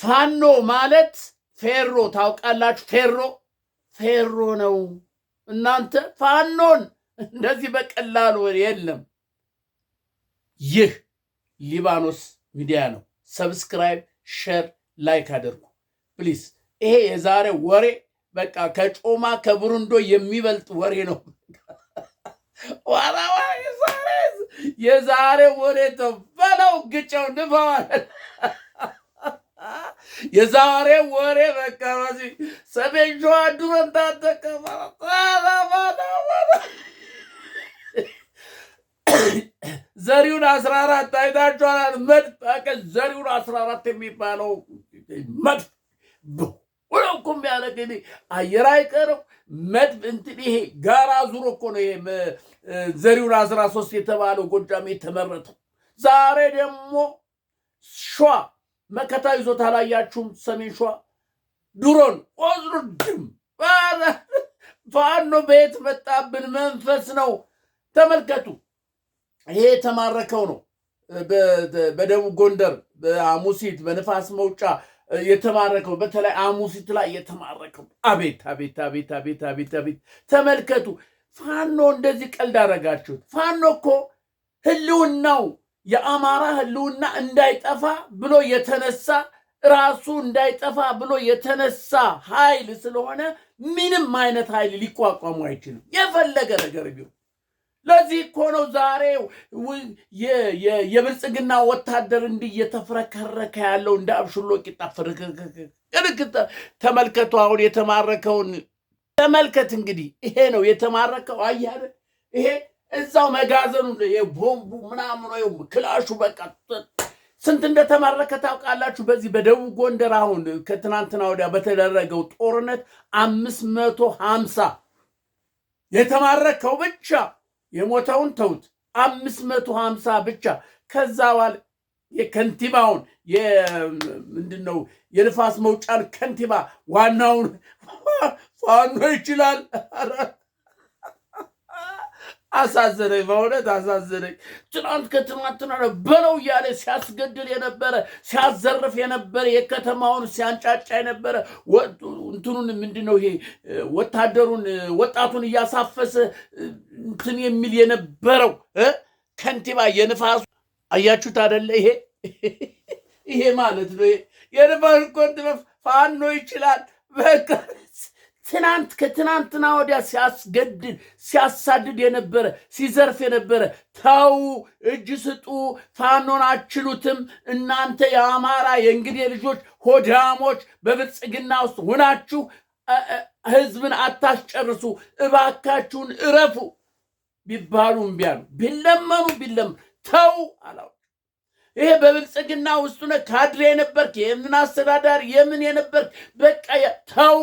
ፋኖ ማለት ፌሮ ታውቃላችሁ? ፌሮ ነው። እናንተ ፋኖን እንደዚህ በቀላሉ የለም። ይህ ሊባኖስ ሚዲያ ነው። ሰብስክራይብ፣ ሼር፣ ላይክ አድርጉ ፕሊዝ። ይሄ የዛሬ ወሬ በቃ ከጮማ ከብሩንዶ የሚበልጥ ወሬ ነው። የዛሬ ወሬ ተበለው ግጨው ንፈዋል። የዛሬ ወሬ በቃ ሰሜን ሸዋ ዱረን ታጠቀ ዘሪውን 14 አይታችኋል። መድፍ ዘሪውን 14 የሚባለው መድፍ እኮ የሚያደርግ አየር አይቀረው መድፍ እንትን ይሄ ጋራ ዙሮ እኮ ነው ይሄ ዘሪውን 13 የተባለው ጎጃም የተመረተው። ዛሬ ደግሞ ሸዋ መከታ ይዞት አላያችሁም? ሰሜን ሸዋ ድሮን ወዝሩድም ፋኖ ቤት መጣብን መንፈስ ነው። ተመልከቱ። ይሄ የተማረከው ነው በደቡብ ጎንደር በአሙሲት በንፋስ መውጫ የተማረከው በተለይ አሙሲት ላይ የተማረከው። አቤት አቤት አቤት አቤት አቤት አቤት! ተመልከቱ። ፋኖ እንደዚህ ቀልድ አደረጋችሁት። ፋኖ እኮ ህልውናው የአማራ ህልውና እንዳይጠፋ ብሎ የተነሳ ራሱ እንዳይጠፋ ብሎ የተነሳ ኃይል ስለሆነ ምንም አይነት ኃይል ሊቋቋሙ አይችልም፣ የፈለገ ነገር ቢሆን። ለዚህ እኮ ነው ዛሬ የብልጽግና ወታደር እንዲህ እየተፍረከረከ ያለው እንደ አብሽሎ ቂጣ ፍርክርክርክር። ተመልከቱ። አሁን የተማረከውን ተመልከት። እንግዲህ ይሄ ነው የተማረከው። አያለ ይሄ እዛው መጋዘኑ የቦምቡ ምናምን ክላሹ በቃ ስንት እንደተማረከ ታውቃላችሁ? በዚህ በደቡብ ጎንደር አሁን ከትናንትና ወዲያ በተደረገው ጦርነት 550 የተማረከው ብቻ። የሞተውን ተውት፣ 550 ብቻ። ከዛ በኋላ የከንቲባውን ምንድነው የንፋስ መውጫን ከንቲባ ዋናውን ፋኖ ይችላል። አሳዘነኝ፣ በእውነት አሳዘነኝ። ትናንት ከትናንትና በለው እያለ ሲያስገድል የነበረ ሲያዘርፍ የነበረ የከተማውን ሲያንጫጫ የነበረ እንትኑን ምንድነው ይሄ ወታደሩን ወጣቱን እያሳፈሰ እንትን የሚል የነበረው ከንቲባ የንፋሱ አያችሁት አይደለ? ይሄ ማለት ነው የንፋስ ከንቲባ ፋኖ ይችላል። በቃ ትናንት ከትናንትና ወዲያ ሲያስገድል ሲያሳድድ የነበረ ሲዘርፍ የነበረ ተው፣ እጅ ስጡ፣ ፋኖን አችሉትም እናንተ የአማራ የእንግዲህ ልጆች ሆዳሞች በብልጽግና ውስጥ ሁናችሁ ህዝብን አታስጨርሱ፣ እባካችሁን እረፉ ቢባሉ እምቢ አሉ። ቢለመኑ ተው አላው። ይሄ በብልጽግና ውስጥ ሆነ ካድሬ የነበርክ የምን አስተዳዳሪ የምን የነበርክ በቃ ተው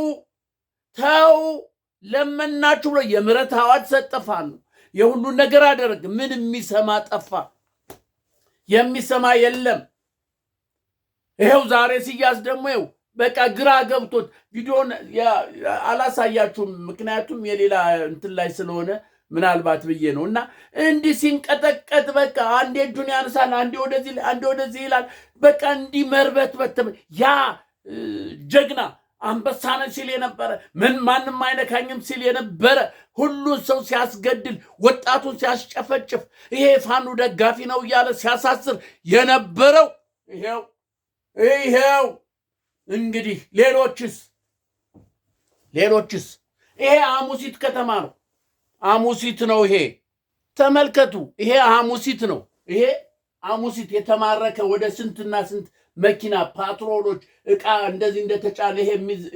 ለመናችሁ ብሎ የምህረት አዋጅ ሰጠፋን ነው። የሁሉን ነገር አደረግ። ምን የሚሰማ ጠፋ? የሚሰማ የለም። ይሄው ዛሬ ሲያዝ ደግሞ ይኸው በቃ ግራ ገብቶት ቪዲዮን አላሳያችሁም፣ ምክንያቱም የሌላ እንትን ላይ ስለሆነ ምናልባት ብዬ ነው። እና እንዲህ ሲንቀጠቀጥ በቃ አንዴ እጁን ያነሳል፣ አንዴ ወደዚህ ይላል። በቃ እንዲህ መርበትበት ያ ጀግና አንበሳነን ሲል የነበረ ማንም አይነካኝም ሲል የነበረ ሁሉን ሰው ሲያስገድል ወጣቱን ሲያስጨፈጭፍ ይሄ ፋኖ ደጋፊ ነው እያለ ሲያሳስር የነበረው ይሄው እንግዲህ ሌሎችስ ይሄ አሙሲት ከተማ ነው። አሙሲት ነው ይሄ። ተመልከቱ። ይሄ አሙሲት ነው። ይሄ አሙሲት የተማረከ ወደ ስንትና ስንት መኪና ፓትሮሎች እቃ እንደዚህ እንደተጫነ ይሄ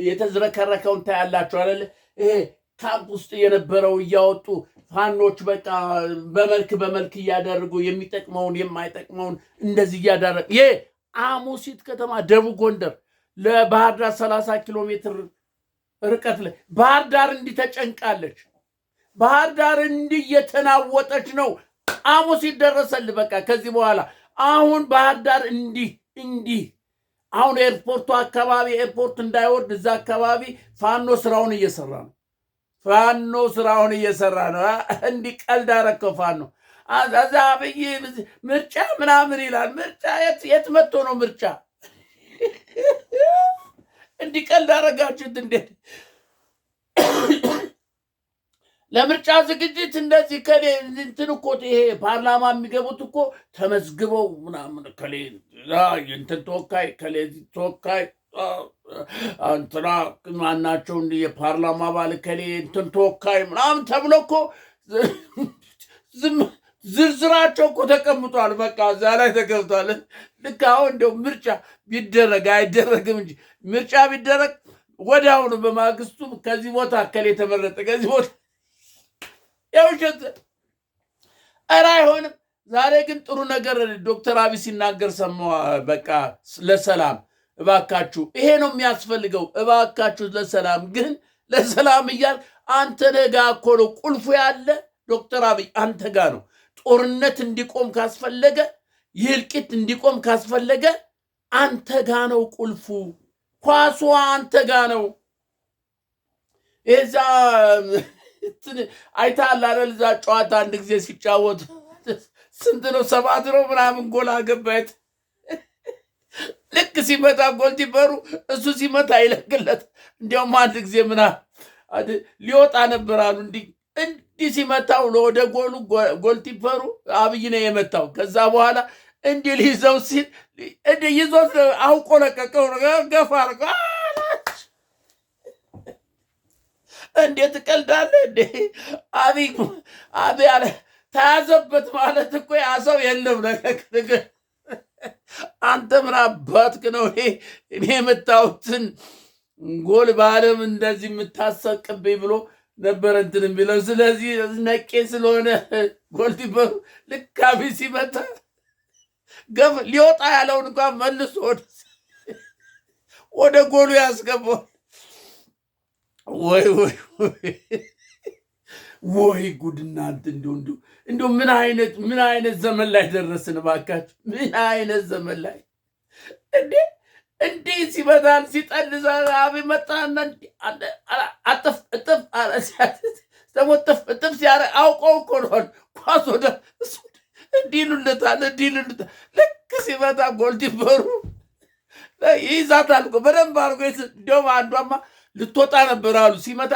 የተዝረከረከውን ታያላችሁ አይደል? ይሄ ካምፕ ውስጥ የነበረው እያወጡ ፋኖች በቃ በመልክ እያደረጉ የሚጠቅመውን የማይጠቅመውን እንደዚህ እያደረጉ ይሄ አሙሲት ከተማ ደቡብ ጎንደር ለባህር ዳር 30 ኪሎ ሜትር ርቀት ላይ ባህር ዳር እንዲህ ተጨንቃለች። ባህር ዳር እንዲህ የተናወጠች ነው። አሙሲት ደረሰልህ። በቃ ከዚህ በኋላ አሁን ባህር ዳር እንዲህ አሁን ኤርፖርቱ አካባቢ ኤርፖርት እንዳይወርድ እዛ አካባቢ ፋኖ ስራውን እየሰራ ነው። እንዲህ ቀልድ አረከው ፋኖ አዛ አብይ ምርጫ ምናምን ይላል። ምርጫ የት መጥቶ ነው ምርጫ? እንዲቀልድ አደረጋችሁት እንዴ? ለምርጫ ዝግጅት እንደዚህ ከሌ እንትን እኮ ይሄ ፓርላማ የሚገቡት እኮ ተመዝግበው ምናምን ከሌ እንትን ተወካይ ከሌ ተወካይ እንትና ማናቸው የፓርላማ አባል ከሌ እንትን ተወካይ ምናምን ተብሎ እኮ ዝርዝራቸው እኮ ተቀምጧል። በቃ እዛ ላይ ተገብቷል። ልክ አሁን እንደው ምርጫ ቢደረግ አይደረግም እንጂ ምርጫ ቢደረግ ወዲያውኑ በማግስቱ ከዚህ ቦታ ከሌ ተመረጠ ከዚህ ቦታ ያውሸት ኧረ አይሆንም። ዛሬ ግን ጥሩ ነገር ዶክተር አብይ ሲናገር ሰማሁ። በቃ ለሰላም እባካችሁ ይሄ ነው የሚያስፈልገው፣ እባካችሁ ለሰላም ግን ለሰላም እያል አንተ ነጋ እኮ ነው ቁልፉ ያለ ዶክተር አብይ አንተ ጋ ነው። ጦርነት እንዲቆም ካስፈለገ ይልቂት እንዲቆም ካስፈለገ አንተ ጋ ነው ቁልፉ፣ ኳሱ አንተ ጋ ነው። እዛ አይተሃል አይደል? እዛ ጨዋታ አንድ ጊዜ ሲጫወቱ ስንት ነው 7 ነው ምናምን ጎል አገባየት። ልክ ሲመታ ጎል ቲበሩ እሱ ሲመታ ይለቅለት። እንዲያውም አንድ ጊዜ ሊወጣ ነበር አሉ እንዲህ ሲመታው ወደ ጎሉ ጎል ቲበሩ አብይ ነው የመታው። ከዛ በኋላ እንዲህ ሊይዘው ሲል እንዲህ ይዞት አውቆ ለቀቀው። ገፋ አርጋ እንዴት ቀልዳለ እንዴ? አብይ አለ ተያዘበት ማለት እኮ ያ ሰው የለም ነገር አንተ ምን አባትክ ነው እኔ የመታሁትን ጎል በዓለም እንደዚህ የምታሰቅብኝ ብሎ ነበር እንትን የሚለው። ስለዚህ ነቄ ስለሆነ ጎል ቲበሩ ልክ አብይ ሲመታ ሊወጣ ያለውን እንኳን መልሶ ወደ ጎሉ ያስገባው። ወይ ጉድ እናንተ! እንዲሁ ምን አይነት ዘመን ላይ ደረስን ባካችሁ! ምን አይነት ዘመን ላይ እንዲህ ሲበዛል ሲጠልዛ አብይ መጣና አጥፍ እጥፍ እጥፍ ሲያረ አውቀው እኮ ነው ኳስ ወደ እንዲሉልታል። ልክ ሲመጣ ጎል ቲበሩ ይይዛታል እኮ በደንብ አድርጎ። እንዲያውም አንዷማ ልትወጣ ነበር አሉ ሲመታ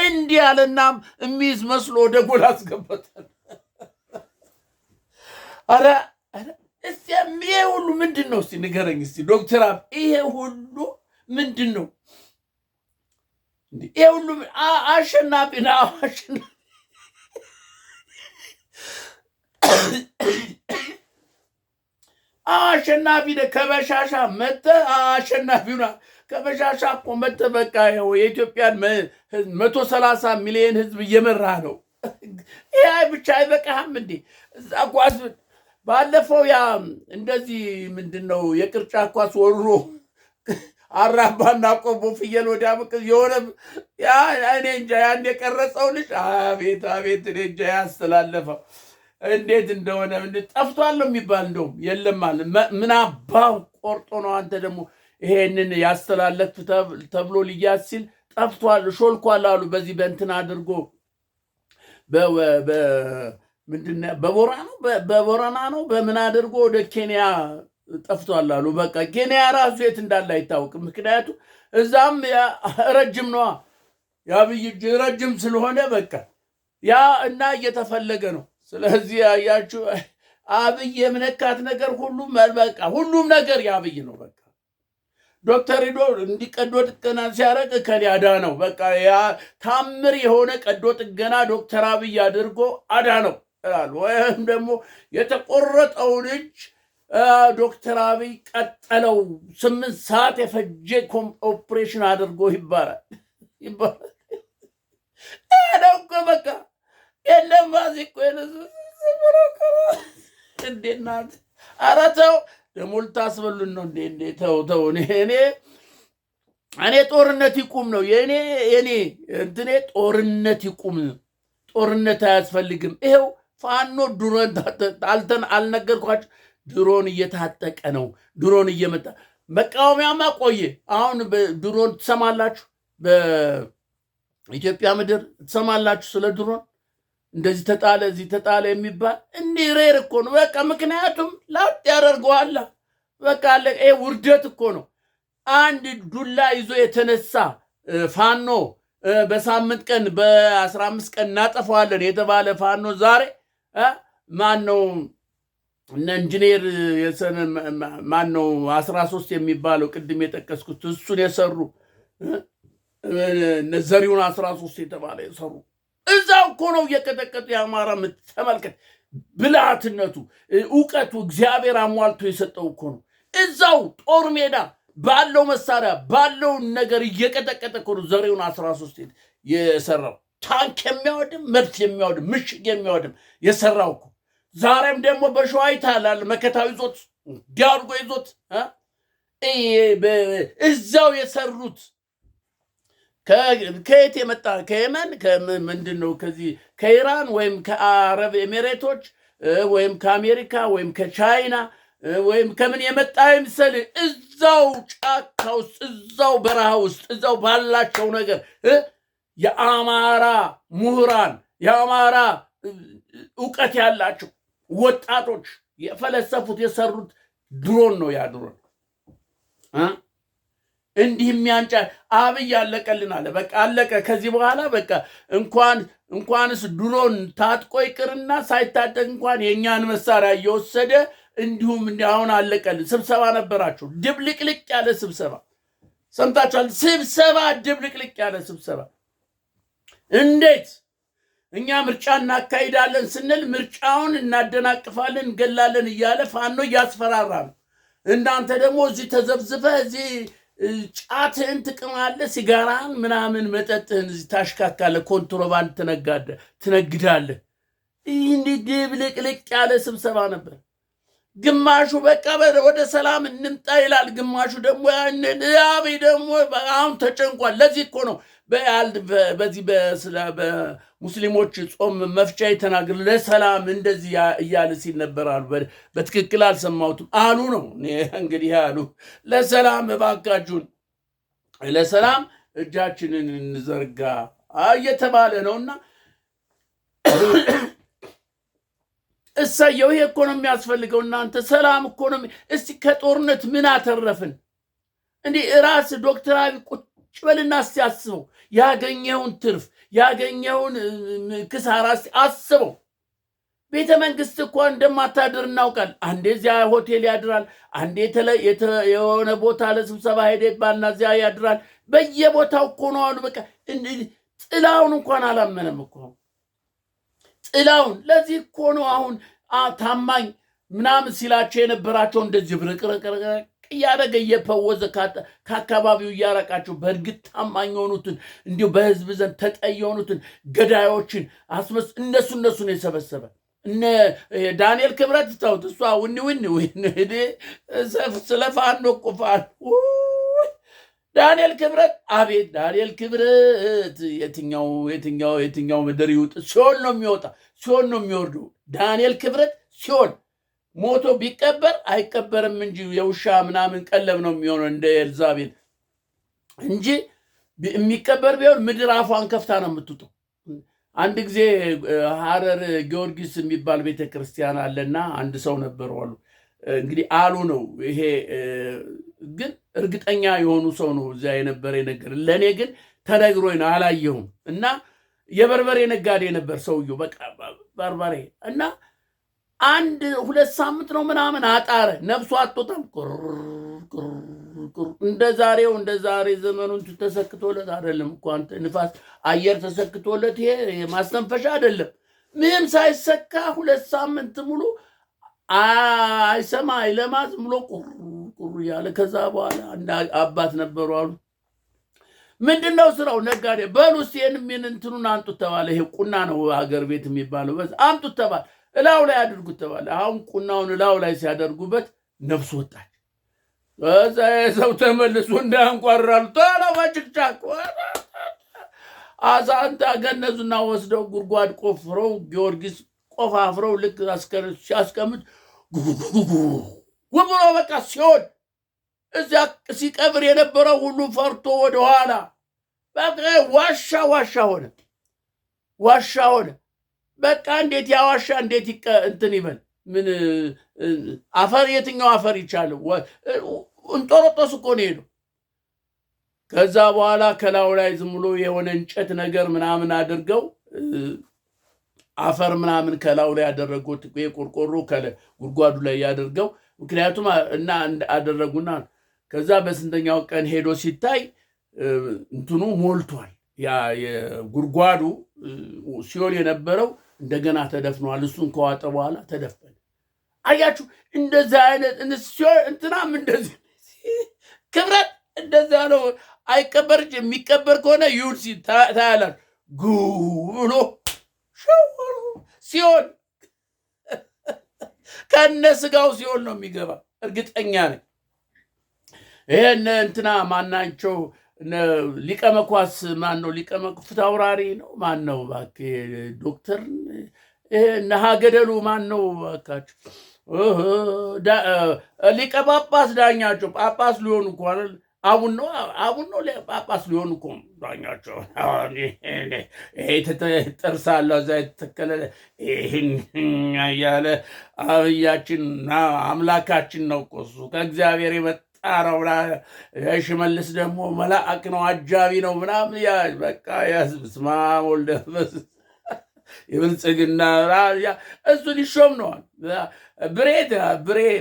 እንዲህ ያለና የሚይዝ መስሎ ወደ ጎል አስገባታል። ኧረ እስቲ ይሄ ሁሉ ምንድን ነው? እስቲ ንገረኝ እስቲ ዶክተር አብይ ይሄ ሁሉ ምንድን ነው? ይሄ ሁሉ አሸናፊ ነው። አሸናፊ ነህ። ከበሻሻ መተህ አሸናፊ ነህ። ከበሻሻ እኮ መተህ በቃ የኢትዮጵያን 130 ሚሊዮን ህዝብ እየመራ ነው። ይሄ ብቻ አይበቃህም እንዴ? እዛ ኳስ ባለፈው ያ እንደዚህ ምንድነው የቅርጫ ኳስ ወሮ አራባና ቆቦ ፍየል ወዲያ ብቅ የሆነ ያ እኔ እንጃ ያን የቀረጸው ልጅ አቤት እኔ እንጃ ያስተላለፈው እንዴት እንደሆነ ጠፍቷል ነው የሚባል። እንደውም የለም አለ። ምን አባው ቆርጦ ነው አንተ ደግሞ ይሄንን ያስተላለፍ ተብሎ ሊያዝ ሲል ጠፍቷል ሾልኳል አሉ። በዚህ በእንትን አድርጎ በቦረና ነው በምን አድርጎ ወደ ኬንያ ጠፍቷል አሉ። በቃ ኬንያ ራሱ የት እንዳለ አይታወቅም። ምክንያቱም እዛም ረጅም ነዋ የአብይ እጅ ረጅም ስለሆነ በቃ ያ እና እየተፈለገ ነው። ስለዚህ ያያችሁ አብይ የምነካት ነገር ሁሉም ነገር የአብይ ነው። በቃ ዶክተር ሂዶ እንዲቀዶ ጥገና ሲያደርግ ከኔ አዳነው። በቃ ያ ታምር የሆነ ቀዶ ጥገና ዶክተር አብይ አድርጎ አዳነው እላሉ። ወይም ደግሞ የተቆረጠውን እጅ ዶክተር አብይ ቀጠለው 8 ሰዓት የፈጀ ኦፕሬሽን አድርጎ ይባላል። እኮ በቃ የለም ባዚ እኮ እንዴት ናት? ኧረ ተው ደግሞ ልታስበሉን ነው እንዴ? ተው እኔ ጦርነት ይቁም ነው የኔ እንትኔ ጦርነት ይቁም። ጦርነት አያስፈልግም። ይሄው ፋኖ ድሮን አልነገርኳችሁ? ድሮን እየታጠቀ ነው። ድሮን እየመጣ መቃወሚያማ ቆየ። አሁን ድሮን ትሰማላችሁ? በኢትዮጵያ ምድር ትሰማላችሁ ስለ ድሮን? እንደዚህ ተጣለ እዚህ ተጣለ የሚባል እንዲህ ሬር እኮ ነው። በቃ ምክንያቱም ላጥ ያደርገዋል። በቃ ይሄ ውርደት እኮ ነው። አንድ ዱላ ይዞ የተነሳ ፋኖ በሳምንት ቀን በ15 ቀን እናጠፋዋለን የተባለ ፋኖ ዛሬ ማነው እነ ኢንጂነር ማነው 13 የሚባለው ቅድም የጠቀስኩት እሱን የሰሩ ዘሪሁን 13 የተባለ የሰሩ እዛው እኮ ነው እየቀጠቀጡ የአማራ ተመልከት። ብልሃትነቱ እውቀቱ እግዚአብሔር አሟልቶ የሰጠው እኮ ነው። እዛው ጦር ሜዳ ባለው መሳሪያ ባለው ነገር እየቀጠቀጠ እኮ ነው ዘሪሁን 13 የሰራው። ታንክ የሚያወድም መድፍ የሚያወድም ምሽግ የሚያወድም የሰራው እኮ። ዛሬም ደግሞ በሸዋ ይታላል መከታው ይዞት ዲያርጎ ይዞት እዛው የሰሩት ከየት የመጣ ከየመን ምንድን ነው ከዚህ ከኢራን ወይም ከአረብ ኤሚሬቶች ወይም ከአሜሪካ ወይም ከቻይና ወይም ከምን የመጣ ይምሰል እዛው ጫካ ውስጥ እዛው በረሃ ውስጥ እዛው ባላቸው ነገር የአማራ ምሁራን የአማራ እውቀት ያላቸው ወጣቶች የፈለሰፉት የሰሩት ድሮን ነው። ያ ድሮን እንዲህ የሚያንጫ አብይ አለቀልን አለ። በቃ አለቀ። ከዚህ በኋላ በቃ እንኳንስ ድሮን ታጥቆ ይቅርና ሳይታጠቅ እንኳን የእኛን መሳሪያ እየወሰደ እንዲሁም አሁን አለቀልን። ስብሰባ ነበራቸው፣ ድብልቅልቅ ያለ ስብሰባ ሰምታችኋል። ስብሰባ ድብልቅልቅ ያለ ስብሰባ። እንዴት እኛ ምርጫ እናካሂዳለን ስንል ምርጫውን እናደናቅፋለን እንገላለን እያለ ፋኖ እያስፈራራ ነው። እናንተ ደግሞ እዚህ ተዘብዝፈ እዚህ ጫትህን ትቅማለህ፣ ሲጋራን ምናምን መጠጥህን እዚህ ታሽካካለህ፣ ኮንትሮባንድ ትነግዳለህ። እንዲህ ድብልቅልቅ ያለ ስብሰባ ነበር። ግማሹ በቃ ወደ ሰላም እንምጣ ይላል፣ ግማሹ ደግሞ አብይ ደግሞ አሁን ተጨንቋል። ለዚህ እኮ ነው በዚህ በሙስሊሞች ጾም መፍቻ የተናገር ለሰላም እንደዚህ እያለ ሲል ነበር አሉ። በትክክል አልሰማሁትም አሉ ነው እንግዲህ አሉ። ለሰላም እባካችሁን ለሰላም እጃችንን እንዘርጋ እየተባለ ነውና እሰየው። ይሄ እኮ ነው የሚያስፈልገው። እናንተ ሰላም እኮ ነው። እስቲ ከጦርነት ምን አተረፍን? እንዲህ ራስ ዶክተር አብይ ቁጭ በልና እስቲ አስበው። ያገኘውን ትርፍ ያገኘውን ክሳራ አስበው። ቤተ መንግስት እኮ እንደማታድር እናውቃል። አንዴ እዚያ ሆቴል ያድራል፣ አንዴ የሆነ ቦታ ለስብሰባ ሄደ ይባልና እዚያ ያድራል። በየቦታው እኮ ነው አሉ። በቃ ጥላውን እንኳን አላመነም እኮ ጥላውን። ለዚህ እኮ ነው አሁን ታማኝ ምናምን ሲላቸው የነበራቸው እንደዚህ ብርቅርቅርቅ እያደረገ እየፈወዘ ከአካባቢው እያረቃቸው በእርግጥ ታማኝ የሆኑትን እንዲሁ በህዝብ ዘንድ ተጠይ የሆኑትን ገዳዮችን እነሱን የሰበሰበ እነ ዳንኤል ክብረት ታውት እሷ ውን ስለ ፋኖ እኮ ፋኖ ዳንኤል ክብረት አቤት ዳንኤል ክብረት የትኛው ምድር ይውጥ ሲሆን ነው የሚወጣ ሲሆን ነው የሚወርዱ። ዳንኤል ክብረት ሲሆን ሞቶ ቢቀበር አይቀበርም እንጂ የውሻ ምናምን ቀለብ ነው የሚሆነው እንደ ኤልዛቤል እንጂ የሚቀበር ቢሆን ምድር አፏን ከፍታ ነው የምትውጠው። አንድ ጊዜ ሐረር ጊዮርጊስ የሚባል ቤተክርስቲያን አለና አንድ ሰው ነበሩ አሉ። እንግዲህ አሉ ነው ይሄ ግን እርግጠኛ የሆኑ ሰው ነው እዚያ የነበረ ነገር። ለእኔ ግን ተነግሮኝ ነው አላየሁም። እና የበርበሬ ነጋዴ ነበር ሰውየው። በቃ በርበሬ እና 1-2 ሳምንት ነው ምናምን አጣረ። ነፍሱ አጥቶታል። እንደ ዛሬ ዘመኑን ተሰክቶለት አይደለም እኮ አንተ ንፋስ አየር ተሰክቶለት ይሄ ማስተንፈሻ አይደለም። ምንም ሳይሰካ 2 ሳምንት ሙሉ አይሰማ አይለማዝ ብሎ ቁር ያለ። ከዛ በኋላ አንድ አባት ነበሩ አሉ። ምንድነው ስራው? ነጋዴ። በሉ እስቲ ምን እንትኑን አንጡት ተባለ። ይሄ ቁና ነው ሀገር ቤት የሚባለው። በዛ አምጡት ተባለ። እላው ላይ አድርጉት ተባለ። አሁን ቁናውን እላው ላይ ሲያደርጉበት ነፍሱ ወጣች። በዛ ሰው ተመልሶ እንዳንቋራሉ ተላዋጭጫቅ አዛንታ ገነዙና ወስደው ጉድጓድ ቆፍረው ጊዮርጊስ ቆፋፍረው ልክ ሲያስቀምጥ ጉጉጉጉ በቃ ሲሆን እዚያ ሲቀብር የነበረው ሁሉ ፈርቶ ወደኋላ በቃ ዋሻ ሆነ። በቃ እንዴት ያዋሻ እንዴት እንትን ይበል? ምን አፈር የትኛው አፈር ይቻለው? እንጦሮጦስ እኮ ነው ሄደው ከዛ በኋላ ከላዩ ላይ ዝም ብሎ የሆነ እንጨት ነገር ምናምን አድርገው አፈር ምናምን ከላዩ ላይ ያደረጉት የቆርቆሮ ጉድጓዱ ላይ ያደርገው ምክንያቱም እና አደረጉና ከዛ በስንተኛው ቀን ሄዶ ሲታይ እንትኑ ሞልቷል። ያ የጉድጓዱ ሲኦል የነበረው እንደገና ተደፍኗል። እሱን ከዋጠ በኋላ ተደፈነ። አያችሁ እንደዛ አይነት እንትናም እንደዚህ ክብረት እንደዛ ነው። አይቀበርጭ የሚቀበር ከሆነ ይሁን ታያላችሁ ጉ ብሎ ሲኦል ከነ ስጋው ሲኦል ነው የሚገባ እርግጠኛ ነኝ። ይሄን እንትና ማናቸው ሊቀ መኳስ ማን ነው? ሊቀ ፊት አውራሪ ነው ማን ነው? እባክህ ዶክተር ነሃገደሉ ማን ነው? እባካችሁ ሊቀ ጳጳስ ዳኛቸው ጳጳስ ሊሆኑ እኮ አይደል? አቡን ነው ጳጳስ ሊሆኑ እኮ ዳኛቸው። ጥርሳለሁ እዛ የተተከለ ይህን እያለ አብያችን አምላካችን ነው እኮ እሱ ከእግዚአብሔር የመጣረው። ሽመልስ ደግሞ መልአክ ነው አጃቢ ነው ምናምን በቃ ስማ ወልደ የብልጽግና እሱ ሊሾም ነዋል።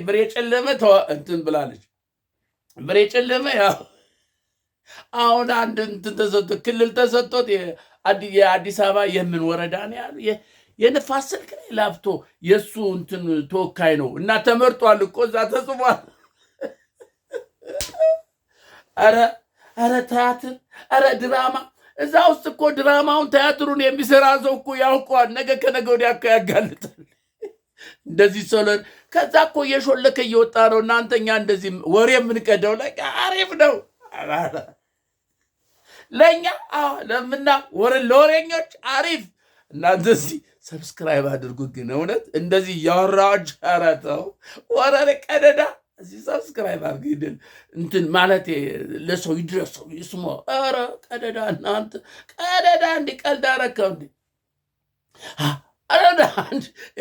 ብሬ ጨለመ እንትን ብላለች። ብሬ ጨለመ ያው አሁን አንድ እንትን ተሰጥቶ ክልል ተሰጥቶት የአዲስ አበባ የምን ወረዳ ነው ያሉ የንፋስ ስልክ ላይ ላፍቶ የእሱ እንትን ተወካይ ነው እና ተመርጧል እኮ እዛ ተጽፏል። ኧረ ቲያትር፣ ኧረ ድራማ እዛ ውስጥ እኮ ድራማውን ቲያትሩን የሚሰራ ሰው እኮ ያውቀዋል። ነገ ከነገ ወዲያ እኮ ያጋልጣል። እንደዚህ ሰለን ከዛ እኮ እየሾለከ እየወጣ ነው። እናንተኛ እንደዚህ ወሬ የምንቀደው ላይ አሪፍ ነው ለእኛ ለምና ለወሬኞች አሪፍ። እናንተ እዚህ ሰብስክራይብ አድርጉ። ግን እውነት እንደዚህ እያወራዎች አረተው ወረሬ ቀደዳ እዚህ ሰብስክራይብ አድርጉ። እንትን ማለት ለሰው ይድረሰው ይስሞ። ኧረ ቀደዳ እናንተ ቀደዳ እንዲህ ቀልድ አረከው እንዲህ አረዳ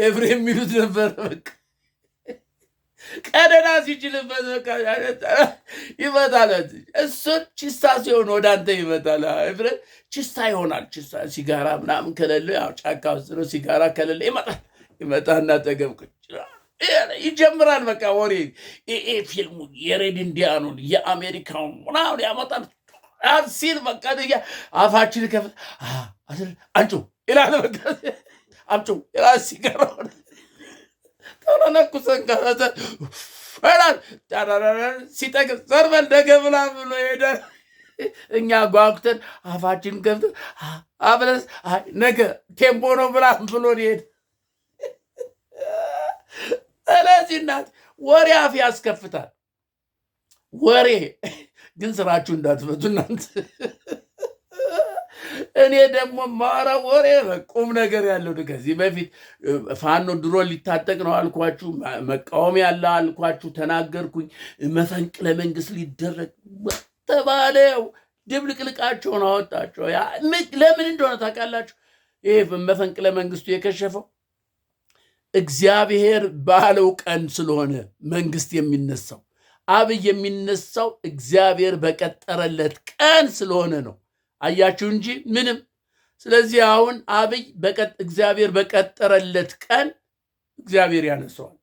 ኤፍሬም የሚሉት ነበር። በቃ ቀደዳ ሲችልበት በቃ ይመጣል። እሱን ቺስታ ሲሆን ወደ አንተ ይመጣል። ኤፍሬም ቺስታ ይሆናል። ቺስታ ሲጋራ ምናምን ከሌለ ያው ጫካ ውስጥ ነው። ሲጋራ ከሌለ ይመጣና ጠገብቅ ይጀምራል። በቃ ወሬ ፊልሙ የሬድ ኢንዲያኑን የአሜሪካውን ምናምን ያመጣል ሲል በቃ አፋችን ከፍት አንጩ ይላል። በቃ አምጩ ይላል። ሲጋራውን ተነኩሰን ከፈተ ሲጠቅም ዘርበል ነገ ብላ ብሎ ሄደ። እኛ ጓጉተን አፋችን ከፍተን አብረስ ነገ ቴምፖ ነው ብላ ብሎ ሄደ። ስለዚህ እናት ወሬ አፍ ያስከፍታል። ወሬ ግን ስራችሁ እንዳትፈቱ እናንተ። እኔ ደግሞ ማራ ወሬ ቁም ነገር ያለው ከዚህ በፊት ፋኖ ድሮ ሊታጠቅ ነው አልኳችሁ፣ መቃወም ያለ አልኳችሁ፣ ተናገርኩኝ። መፈንቅለ መንግስት ሊደረግ ተባለው ድብልቅልቃቸውን አወጣቸው። ለምን እንደሆነ ታውቃላችሁ? ይሄ መፈንቅለ መንግስቱ የከሸፈው እግዚአብሔር ባለው ቀን ስለሆነ መንግስት የሚነሳው አብይ የሚነሳው እግዚአብሔር በቀጠረለት ቀን ስለሆነ ነው። አያችሁ እንጂ ምንም። ስለዚህ አሁን አብይ እግዚአብሔር በቀጠረለት ቀን እግዚአብሔር ያነሳዋል።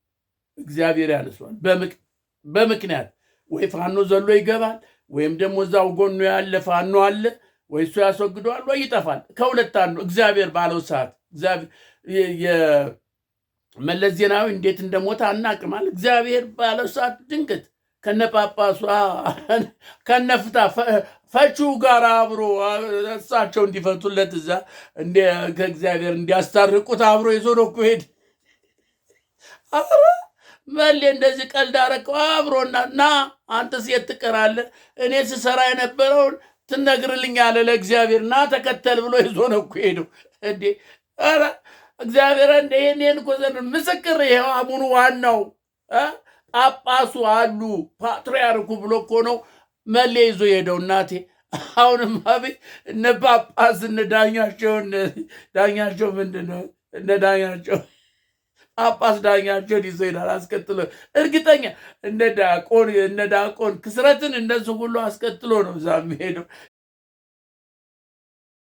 በምክንያት ወይ ፋኖ ዘሎ ይገባል፣ ወይም ደግሞ እዛው ጎኑ ያለ ፋኖ አለ፣ ወይ እሱ ያስወግደዋል፣ ወይ ይጠፋል። ከሁለት አንዱ እግዚአብሔር ባለው ሰዓት። መለስ ዜናዊ እንዴት እንደሞተ አናቅማል። እግዚአብሔር ባለው ሰዓት ድንገት ከነጳጳሱ ከነፍታ ፈቹ ጋር አብሮ እሳቸው እንዲፈቱለት እዛ ከእግዚአብሔር እንዲያስታርቁት አብሮ ይዞ ነው እኮ ሄድ። መሌ እንደዚህ ቀልድ አረቀው አብሮና ና አንተስ የት ትቀራለህ? እኔ ስሰራ የነበረውን ትነግርልኛለህ ለእግዚአብሔር ና ተከተል ብሎ ይዞ ነው እኮ ሄደው እንዴ። ኧረ እግዚአብሔር ይሄን እኮ ምስክር ይሄው አቡኑ ዋናው ጳጳሱ አሉ ፓትርያርኩ ብሎ እኮ ነው መሌ ይዞ ሄደው። እናቴ አሁንም አቤት እነ ጳጳስ እነ ዳኛቸው ምንድን ነው እነ ዳኛቸው ጳጳስ ዳኛቸውን ይዞ ሄዳል አስከትሎ። እርግጠኛ እነ ዳቆን ክስረትን እነሱ ሁሉ አስከትሎ ነው እዛ የሚሄደው።